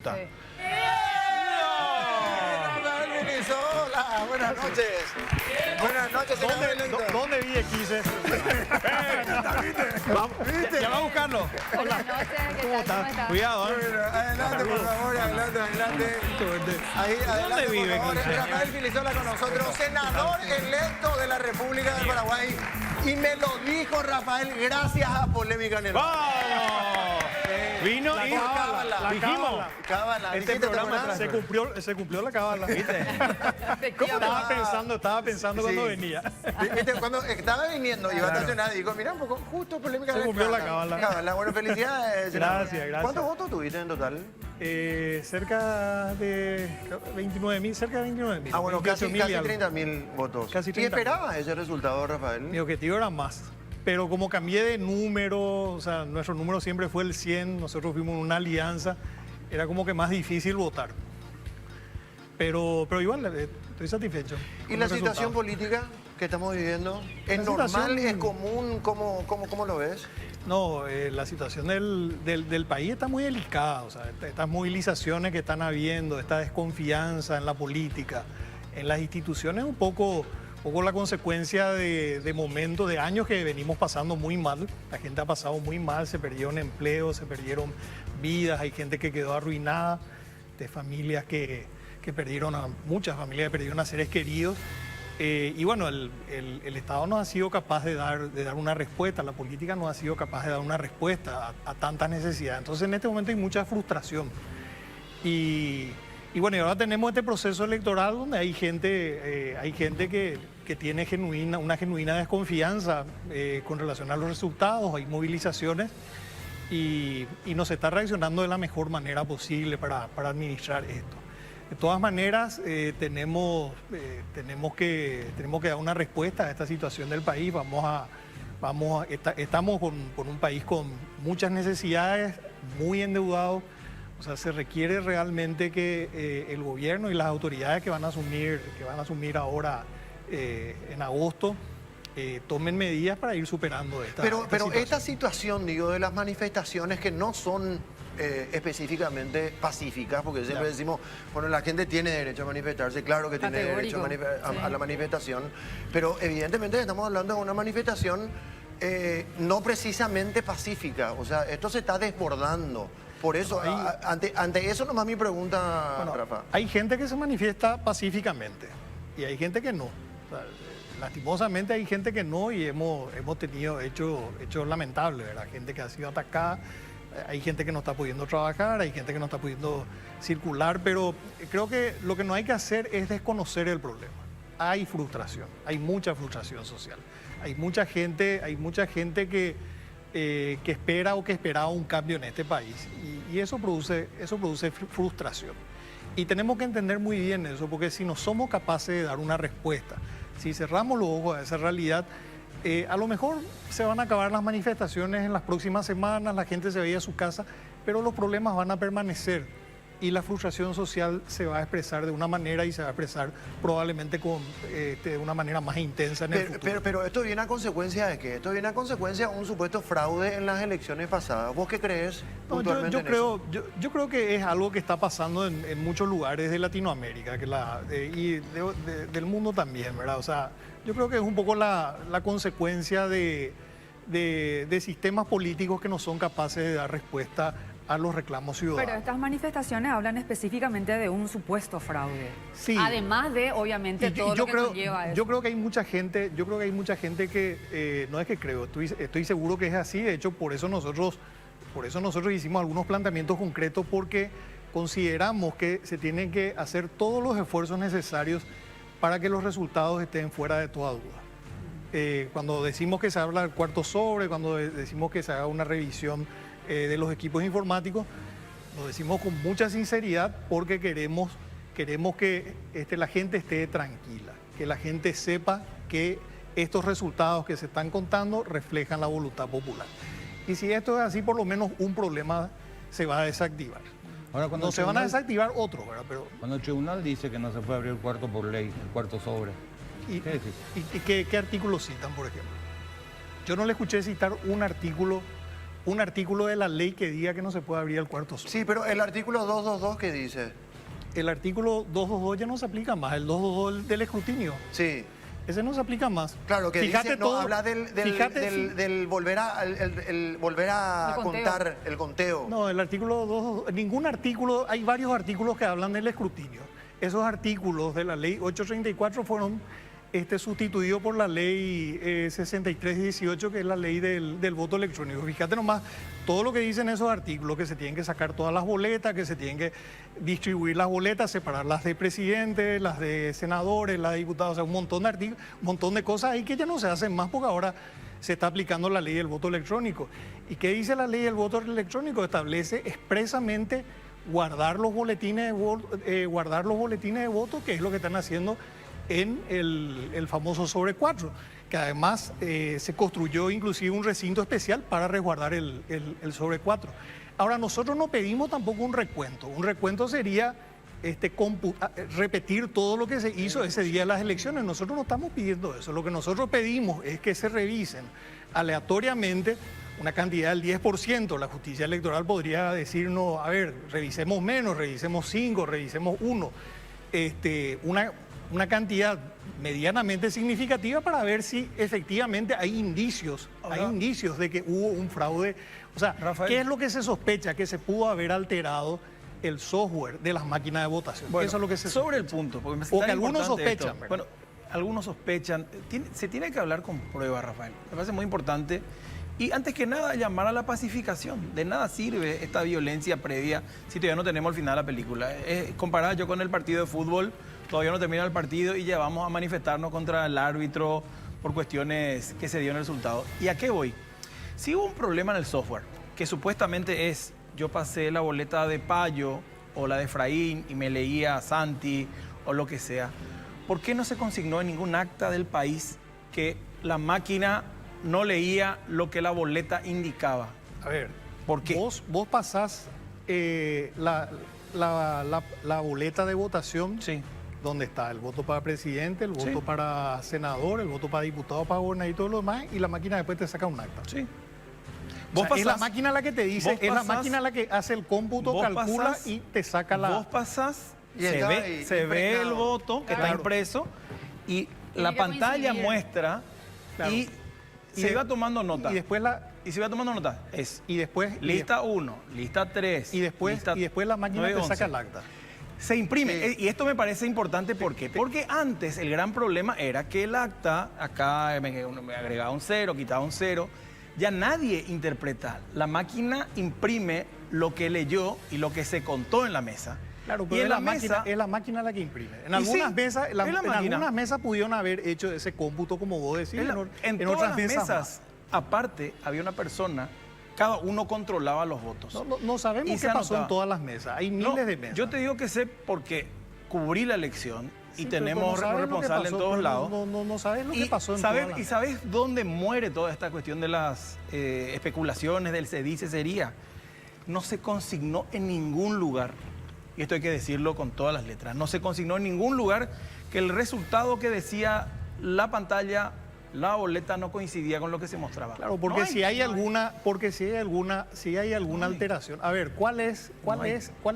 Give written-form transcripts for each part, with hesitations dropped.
gusta. Sí. Hola, buenas noches. Buenas noches, senador electo. ¿Dónde vi X? Ya va a buscarlo. Buenas noches, ¿qué ¿Cómo tal? estás? Cuidado, ¿eh? Bueno, adelante, por favor, adelante. Ahí, adelante, vive, por favor. Cristian? Rafael Filisola con nosotros, senador electo de la República del Paraguay. Y me lo dijo Rafael gracias a Polémica en el Bar. ¡Vamos! Vino y cábala. dijimos. Cábala. Este ¿Dijiste, te programa acordás? se cumplió la cábala, ¿viste? ¿Cómo Estaba pensando cuando Sí. venía. Viste, cuando estaba viniendo, iba a estacionar y digo, mira un poco, justo Polémica en Se el cumplió la Bar. cábala. Bueno, felicidades, senador. Gracias. ¿Cuántos votos tuviste en total? Cerca de 29.000, cerca de 29.000. Ah, bueno, casi 28.000 y algo. 30.000 votos. Casi ¿Y 30.000. esperabas ese resultado, Rafael? Mi objetivo era más. Pero como cambié de número, o sea, nuestro número siempre fue el 100, nosotros fuimos una alianza, era como que más difícil votar. Pero igual estoy satisfecho. ¿Y con la el situación resultado. política que estamos viviendo? ¿Es La normal? situación- ¿Es común? ¿Cómo lo ves? No, la situación del país está muy delicada, o sea, estas movilizaciones que están habiendo, esta desconfianza en la política, en las instituciones, un poco la consecuencia de momentos, de años que venimos pasando muy mal. La gente ha pasado muy mal, se perdieron empleos, se perdieron vidas, hay gente que quedó arruinada, de familias que perdieron muchas familias que perdieron a seres queridos. Y bueno, el Estado no ha sido capaz de dar una respuesta, la política no ha sido capaz de dar una respuesta a tantas necesidades. Entonces en este momento hay mucha frustración. Y bueno, y ahora tenemos este proceso electoral donde hay gente que tiene una genuina desconfianza con relación a los resultados, hay movilizaciones y no se está reaccionando de la mejor manera posible para administrar esto. De todas maneras, tenemos que dar una respuesta a esta situación del país. Estamos con un país con muchas necesidades, muy endeudado. O sea, se requiere realmente que el gobierno y las autoridades que van a asumir ahora en agosto tomen medidas para ir superando esta Pero esta situación, digo, de las manifestaciones que no son específicamente pacíficas, porque siempre decimos, bueno, la gente tiene derecho a manifestarse, claro que tiene derecho a la manifestación, pero evidentemente estamos hablando de una manifestación no precisamente pacífica, o sea, esto se está desbordando. Por eso, ante eso nomás mi pregunta, Bueno, Rafa. hay gente que se manifiesta pacíficamente y hay gente que no. O sea, lastimosamente hay gente que no y hemos tenido hechos lamentables, ¿verdad? Gente que ha sido atacada, hay gente que no está pudiendo trabajar, hay gente que no está pudiendo circular, pero creo que lo que no hay que hacer es desconocer el problema. Hay frustración, hay mucha frustración social. Hay mucha gente que espera o que esperaba un cambio en este país y eso produce frustración. Y tenemos que entender muy bien eso, porque si no somos capaces de dar una respuesta, si cerramos los ojos a esa realidad, a lo mejor se van a acabar las manifestaciones en las próximas semanas, la gente se va a ir a su casa, pero los problemas van a permanecer y la frustración social se va a expresar de una manera y se va a expresar probablemente de una manera más intensa en el futuro. Pero esto viene a consecuencia de qué? Esto viene a consecuencia de un supuesto fraude en las elecciones pasadas. ¿Vos qué crees No, puntualmente en eso? yo creo que es algo que está pasando en muchos lugares de Latinoamérica y del mundo también, ¿verdad? O sea, yo creo que es un poco la consecuencia de sistemas políticos que no son capaces de dar respuesta a los reclamos ciudadanos. Pero estas manifestaciones hablan específicamente de un supuesto fraude. Sí. Además de, obviamente, todo lo que conlleva eso. Yo creo que hay mucha gente que, no es que creo, estoy seguro que es así. De hecho, por eso nosotros hicimos algunos planteamientos concretos, porque consideramos que se tienen que hacer todos los esfuerzos necesarios para que los resultados estén fuera de toda duda. Cuando decimos que se habla del cuarto sobre, cuando decimos que se haga una revisión de los equipos informáticos, lo decimos con mucha sinceridad porque queremos que la gente esté tranquila, que la gente sepa que estos resultados que se están contando reflejan la voluntad popular. Y si esto es así, por lo menos un problema se va a desactivar. Ahora, cuando No se van a desactivar otros, ¿verdad? Pero, Cuando el tribunal dice que no se puede abrir el cuarto por ley, el cuarto sobre, ¿y ¿qué decís? qué artículos citan, por ejemplo? Yo no le escuché citar un artículo un artículo de la ley que diga que no se puede abrir el cuarto sobre. Sí, pero el artículo 222, ¿qué dice? El artículo 222 ya no se aplica más, el 222 del escrutinio. Sí. Ese no se aplica más. Claro, que fíjate dice, todo, no, habla del volver a contar el conteo. No, el artículo 2, ningún artículo, hay varios artículos que hablan del escrutinio. Esos artículos de la ley 834 fueron sustituidos por la ley 6318, que es la ley del voto electrónico. Fíjate nomás, todo lo que dicen esos artículos, que se tienen que sacar todas las boletas, que se tienen que distribuir las boletas, separar las de presidente, las de senadores, las de diputados, o sea, un montón de artículos, un montón de cosas ahí que ya no se hacen más porque ahora se está aplicando la ley del voto electrónico. ¿Y qué dice la ley del voto electrónico? Establece expresamente guardar los boletines de voto, que es lo que están haciendo en el famoso sobre 4, que además se construyó inclusive un recinto especial para resguardar el sobre 4. Ahora, nosotros no pedimos tampoco un recuento. Un recuento sería repetir todo lo que se hizo ese día de las elecciones. Nosotros no estamos pidiendo eso. Lo que nosotros pedimos es que se revisen aleatoriamente una cantidad del 10%. La justicia electoral podría decirnos, a ver, revisemos menos, revisemos 5, revisemos 1. Una cantidad medianamente significativa para ver si efectivamente hay indicios de que hubo un fraude. O sea, Rafael, ¿qué es lo que se sospecha? Que se pudo haber alterado el software de las máquinas de votación. Bueno, eso es lo que se sobre sospecha. el punto, porque me O tan que algunos importante sospechan, esto. ¿verdad? Bueno, algunos sospechan. Se tiene que hablar con pruebas, Rafael. Me parece muy importante. Y antes que nada, llamar a la pacificación. De nada sirve esta violencia previa si todavía no tenemos el final de la película. Comparado yo con el partido de fútbol, todavía no termina el partido y ya vamos a manifestarnos contra el árbitro por cuestiones que se dio en el resultado. ¿Y a qué voy? Si hubo un problema en el software, que supuestamente es, yo pasé la boleta de Payo o la de Efraín y me leía Santi o lo que sea, ¿por qué no se consignó en ningún acta del país que la máquina no leía lo que la boleta indicaba? A ver, ¿por qué? Vos pasás la boleta de votación. Sí. Donde está el voto para presidente, el voto para senador, el voto para diputado, para gobernador y todo lo demás, y la máquina después te saca un acta. Sí. Es la máquina la que te dice, es la máquina la que hace el cómputo, calcula y te saca la... Vos pasás, Y se está ve, ahí, se ve el impregnado. voto que está Claro. impreso y Tiene la que pantalla coincidir. muestra Claro. y Y se de- iba tomando nota. Y después se iba tomando nota. Es y después lista 1, lista 3. y después la máquina 9, te 11. saca el acta. Se imprime. Sí. Y esto me parece importante. ¿Por qué? Porque antes el gran problema era que el acta, acá me agregaba un 0, quitaba un 0. Ya nadie interpreta. La máquina imprime lo que leyó y lo que se contó en la mesa. Claro, y pero en la máquina, mesa es la máquina la que imprime. En Y algunas sí, mesas, es la en máquina. algunas mesas pudieron haber hecho ese cómputo como vos decís. en todas otras las mesas mesas, aparte, había una persona, cada uno controlaba los votos. no sabemos Y qué se pasó anotaba. en todas las mesas. Hay No, miles de mesas. yo te digo que sé porque cubrí la elección y Sí, pero tenemos no sabes lo que responsables en pasó, todos pero lados. No sabes lo que Y pasó en sabes, todas las ¿y mesas. sabes dónde muere toda esta cuestión de las especulaciones del se dice, sería? No se consignó en ningún lugar, y esto hay que decirlo con todas las letras, no se consignó en ningún lugar que el resultado que decía la pantalla, la boleta, no coincidía con lo que se mostraba. Claro, porque No si hay no alguna, si hay alguna alteración. A ver, ¿cuál es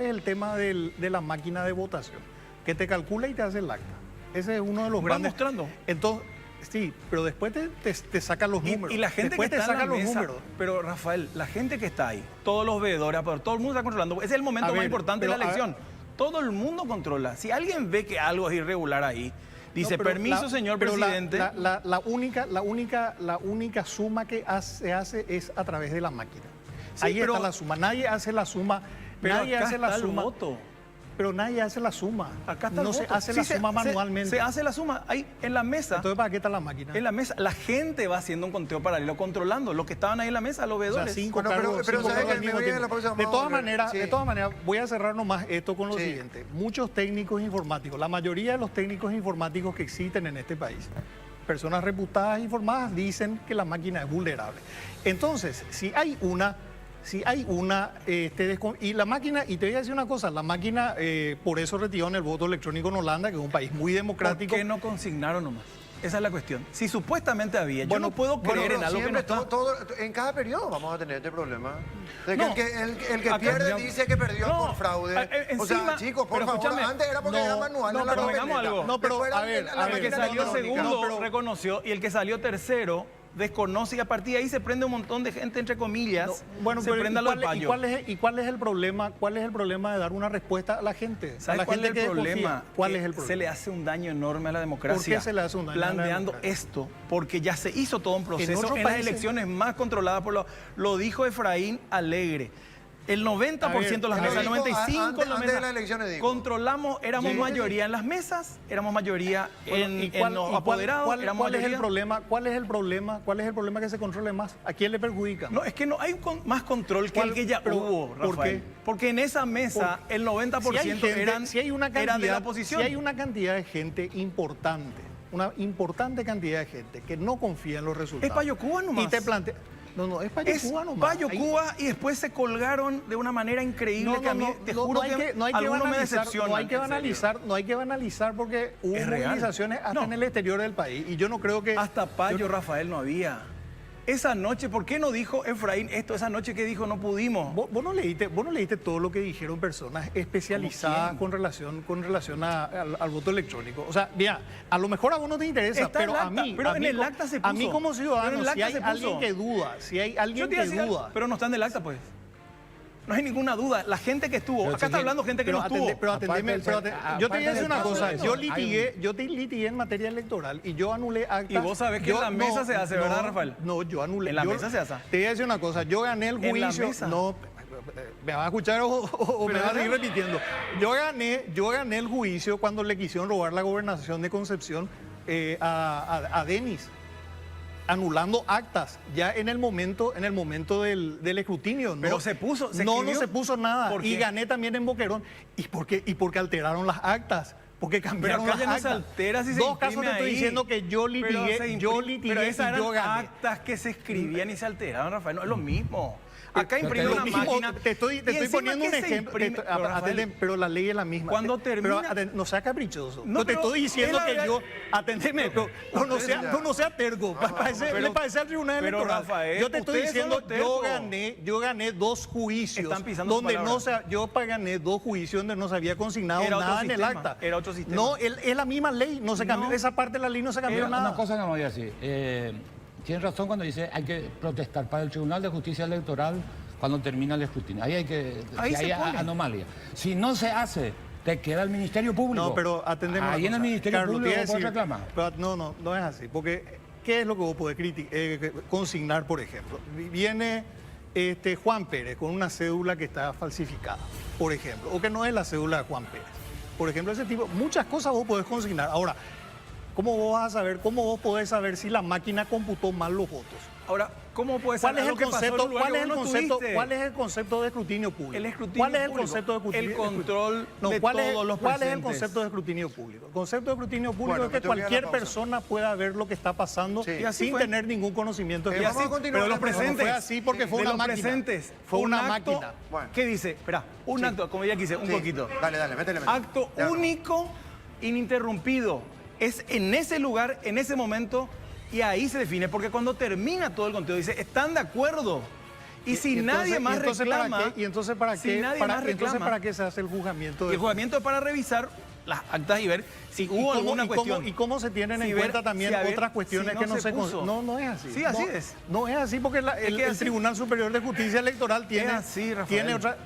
el tema de la máquina de votación? Que te calcula y te hace el acta. Ese es uno de los Va grandes. mostrando. Entonces, sí, pero después te sacan los números. Y la gente después que te está en la sacan los mesa, números. pero Rafael, la gente que está ahí, todos los veedores, pero todo el mundo está controlando. Ese es el momento A más ver, importante de la pero, a ver. elección. Todo el mundo controla. Si alguien ve que algo es irregular ahí, dice, No, pero permiso, señor pero presidente. La única suma que se hace es a través de la máquina. Sí, Ahí pero- está la suma. Nadie hace la suma. pero Nadie acá hace está la el suma. voto. Pero nadie hace la suma. Acá está no el se voto. hace Sí, la suma manualmente. Se hace la suma ahí en la mesa. Entonces, ¿para qué está la máquina? En la mesa, la gente va haciendo un conteo paralelo, controlando los que estaban ahí en la mesa, los O sea, veedores. 5 Bueno, pero- cargos, pero 5 ¿sabes cargos que al me mismo voy a tiempo. la próxima? De Vamos a todas volver. maneras, voy a cerrar nomás esto con lo Sí. siguiente. Muchos técnicos informáticos, la mayoría de los técnicos informáticos que existen en este país, personas reputadas e informadas, dicen que la máquina es vulnerable. Entonces, si hay una y la máquina, y te voy a decir una cosa, la máquina por eso retiró en el voto electrónico en Holanda, que es un país muy ¿Por democrático. qué no consignaron nomás? Esa es la cuestión. Si supuestamente había, yo no puedo creer en algo que no está. En cada periodo vamos a tener este problema. De que No. el que pierde dice que perdió No, por fraude. O sea, encima- chicos, por pero favor, escúchame, antes era porque era manual. no, en la pero papeleta. hagamos algo. No, pero, Después a era ver, la a El ver, que máquina salió electrónica. segundo No, pero- reconoció y el que salió tercero desconoce y a partir de ahí se prende un montón de gente, entre comillas, Bueno, se pero prende a lo del payo. ¿y cuál es el problema? ¿Cuál es el problema de dar una respuesta a la gente? A ¿Sabes la cuál es gente el que problema? desconfía. ¿Cuál Que es el problema? Se le hace un daño enorme a la democracia. ¿Por qué se le hace un daño a la planteando democracia? esto? Porque ya se hizo todo un proceso otros en las países- elecciones más controladas por lo dijo Efraín Alegre. El 90% de las A ver, mesas, el dijo 95% de las antes de mesas. las elecciones dijo. Controlamos, éramos Sí. mayoría en las mesas, éramos mayoría en los ¿Y apoderados, éramos cuál es el mayoría. problema? ¿Cuál es el problema? ¿Cuál es el problema que se controle más? ¿A quién le perjudica? No, es que no hay más control que el que ya pero, hubo, ¿por Rafael. qué? Porque en esa mesa el 90% eran de la oposición. Si hay una cantidad de gente importante, una importante cantidad de gente que no confía en los resultados. Es Payo Cuba nomás. Y te plantea... No, es Payo Es Cuba nomás. Payo Ahí- Cuba y después se colgaron de una manera increíble que a mí te juro hay que no hay que algunos me banalizar, decepcionan. no hay que en serio. banalizar, no hay que banalizar porque hubo Es real. movilizaciones hasta No. en el exterior del país y yo no creo que Hasta Payo, Rafael, no había. Esa noche, ¿por qué no dijo Efraín esto? Esa noche que dijo no pudimos. vos no leíste todo lo que dijeron personas especializadas ¿Cómo con relación al voto electrónico. O sea, mira, a lo mejor a vos no te interesa, Está pero el a acta, mí, pero a en mí el co- acta se a mí puso. como Pero en ciudadano, el si acta hay se alguien puso. que duda, si hay Yo alguien te iba a que decir algo, duda, pero no están del acta, pues. No hay ninguna duda. La gente que estuvo, Pero acá está chequen- hablando gente que no estuvo. pero atendeme, Aparte yo te voy a decir una cosa, del yo caso, litigué en materia electoral y yo anulé actas. Y vos sabés que en la mesa se hace, ¿verdad, Rafael? No, yo anulé. En la yo- mesa se hace. Te voy a decir una cosa, yo gané el En la juicio. mesa. No, me vas a escuchar o me vas a seguir repitiendo. Yo gané el juicio cuando le quisieron robar la gobernación de Concepción a Denis, anulando actas ya en el momento del escrutinio. Pero no, se puso, se no escribió. se puso nada. ¿Por Y qué? gané también en Boquerón. ¿Y porque alteraron las actas? Porque cambiaron acá las ya no actas. se altera si se Dos casos te imprime estoy ahí. diciendo que yo Pero litigué, se yo impri- litigué pero y esas yo eran gané. actas que se escribían y se alteraron, Rafael. No es lo mismo. Acá Pero imprimió te una digo, máquina. Te estoy y encima poniendo un que se ejemplo. imprime- pero, Rafael, Pero la ley es la misma. Cuando Pero termina- no sea caprichoso. No, No, te pero estoy diciendo es la que verdad- yo. Atendeme, pero no sea terco. Le parece al tribunal pero, electoral. Rafael, Yo te estoy ustedes son diciendo, los tercos. yo gané dos juicios. Están pisando su donde palabra. yo gané dos juicios donde no se había consignado Era otro nada en el sistema, acta. era otro sistema. No, es la misma ley. No se cambió. No. Esa parte de la ley no se cambió Mira, nada. una cosa que no voy a decir. Tiene razón cuando dice hay que protestar para el Tribunal de Justicia Electoral cuando termina el escrutinio. Ahí hay que Ahí si se hay pone. anomalía. Si no se hace, te queda el Ministerio Público. No, pero atendeme una Ahí en el cosa. Ministerio Carlos, Público te iba a puedes decir, reclamar. pero no es así. Porque, ¿qué es lo que vos podés consignar, por ejemplo? Viene Juan Pérez con una cédula que está falsificada, por ejemplo, o que no es la cédula de Juan Pérez. Por ejemplo, ese tipo, muchas cosas vos podés consignar. Ahora, ¿cómo vos podés saber si la máquina computó mal los votos? Ahora, ¿cómo puede ser ¿Cuál es el algo que pasó en concepto? un lugar ¿Cuál que es el vos no concepto? estuviste? ¿Cuál es el concepto de escrutinio público? El escrutinio ¿Cuál es el público. concepto de escrutinio? El control de ¿cuál todos los ¿Cuál es el presentes? concepto de escrutinio público? El concepto de escrutinio público Bueno, es que me tengo que ir a la cualquier pausa. persona pueda ver lo que está pasando Sí. Y así sin fue. tener ningún conocimiento. Y así continuó Pero los la persona. presentes. Fue así porque fue de una los máquina. presentes. Fue un una acto, máquina. Bueno. ¿Qué dice? Espera, un acto, como ya quise, un Sí. poquito. Dale, métele. Acto Ya. único, ininterrumpido. Es en ese lugar, en ese momento, y ahí se define. Porque cuando termina todo el conteo, dice, ¿están de acuerdo? Y si nadie más reclama... ¿Y entonces para si qué? nadie más reclama, ¿Para qué se hace el juzgamiento? y el juzgamiento es para revisar las actas y ver si hubo alguna cuestión. ¿Y cómo se tienen Si en ver- cuenta también si a ver otras cuestiones si que no no se se puso? No es así. Sí, así No, es. No es así porque el así. Tribunal Superior de Justicia Electoral tiene, así, Rafael. tiene otra...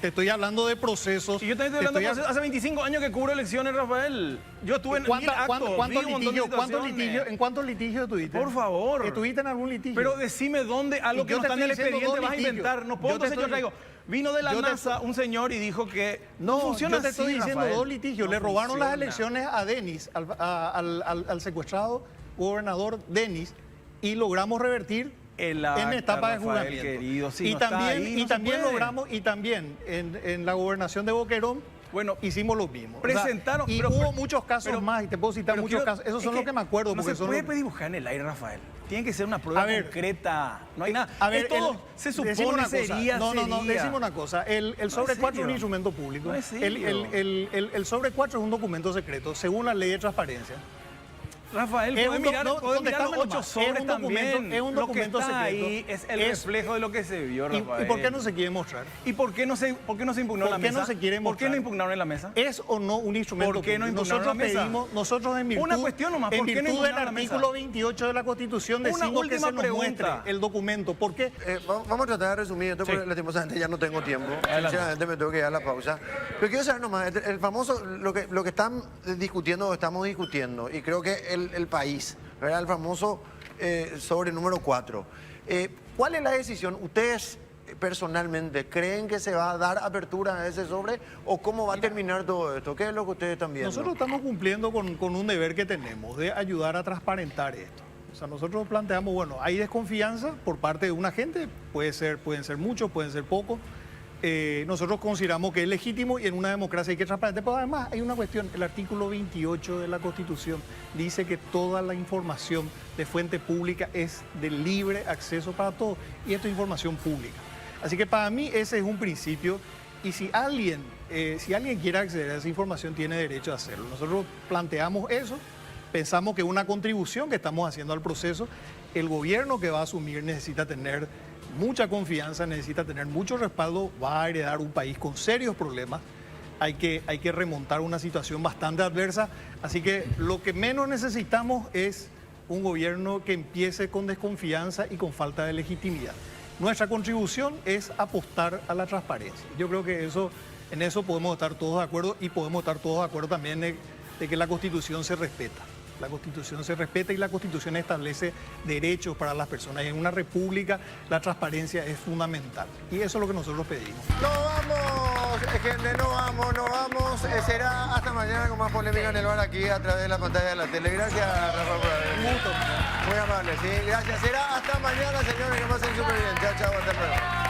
Te estoy hablando de procesos. Y yo también estoy hablando de procesos. Hace 25 años que cubro elecciones, Rafael. Yo estuve en mil actos, vi un montón de situaciones. ¿En cuántos litigios estuviste? Por favor. ¿Estuviste en algún litigio? Pero decime dónde, algo Y que yo no te está en el estoy diciendo expediente dos vas a litigios. inventar. No puedo, Yo te entonces yo estoy- traigo. Vino de la yo te- NASA un señor y dijo que no No, funciona yo te así, estoy diciendo Rafael. dos litigios. No Le robaron las funciona. elecciones a Denis, al secuestrado gobernador Denis, y logramos revertir El en acta, etapa de Rafael, juzgamiento. querido, si y no está también, ahí, y no se también puede. logramos, y también en la gobernación de Boquerón, Bueno, hicimos lo mismo. O sea, presentaron- y pero- hubo pero- muchos casos pero- más, y te puedo citar pero muchos quiero- casos. Esos es son los que me acuerdo. No porque se son puede los- dibujar en el aire, Rafael. Tiene que ser una prueba A ver, concreta. No hay nada. A ver, Es todo, se decime supone una cosa. sería, No, sería. decime una cosa. El sobre ¿en 4 es un serio? instrumento público. No, ¿en serio? El sobre 4 es un documento secreto, según la ley de transparencia. Rafael, Es puede un mirar, no, puede mirar los contestame 8 nomás. sobres Es un documento- también. es un Lo que documento está secreto. ahí es el Es- reflejo de lo que se vio, Rafael. ¿Y por qué no se quiere mostrar? ¿Y por qué no se impugnó en la ¿Por qué mesa? no se quiere ¿Por qué mostrar? no impugnaron en la mesa? ¿Es o no un instrumento ¿Por qué no público? impugnaron Nosotros la mesa? pedimos, nosotros en virtud, Una cuestión nomás, en ¿por qué no virtud del impugnaron la mesa? artículo 28 de la Constitución Una decimos que última se nos pregunta. muestre el documento. ¿Por qué? Vamos a tratar de resumir esto porque Sí. lastimosamente ya no tengo tiempo. Adelante. Sinceramente me tengo que ir a la pausa. Pero quiero saber nomás, el famoso, lo que están discutiendo o estamos discutiendo, y creo que el país, ¿verdad? El famoso sobre número 4. ¿Cuál es la decisión? ¿Ustedes personalmente creen que se va a dar apertura a ese sobre o cómo va a terminar todo esto? ¿Qué es lo que ustedes están viendo? Nosotros estamos cumpliendo con un deber que tenemos de ayudar a transparentar esto. O sea, nosotros planteamos, bueno, hay desconfianza por parte de un agente, pueden ser muchos, pueden ser pocos. Nosotros consideramos que es legítimo y en una democracia hay que transparentar. Pero además hay una cuestión, el artículo 28 de la Constitución dice que toda la información de fuente pública es de libre acceso para todos y esto es información pública. Así que para mí ese es un principio y si alguien quiere acceder a esa información tiene derecho a hacerlo. Nosotros planteamos eso, pensamos que una contribución que estamos haciendo al proceso, el gobierno que va a asumir necesita tener mucha confianza, necesita tener mucho respaldo, va a heredar un país con serios problemas, hay que remontar una situación bastante adversa, así que lo que menos necesitamos es un gobierno que empiece con desconfianza y con falta de legitimidad. Nuestra contribución es apostar a la transparencia. Yo creo que en eso podemos estar todos de acuerdo y podemos estar todos de acuerdo también de que la Constitución se respeta. La Constitución se respeta y la Constitución establece derechos para las personas. Y en una república la transparencia es fundamental. Y eso es lo que nosotros pedimos. ¡Nos vamos, gente! ¡Nos vamos! Será hasta mañana con más polémica en el bar aquí a través de la pantalla de la tele. Gracias, Rafa, por haber venido. Muy amable, sí. Gracias. Será hasta mañana, señores, que pasen súper bien. Chao, chao. Hasta luego.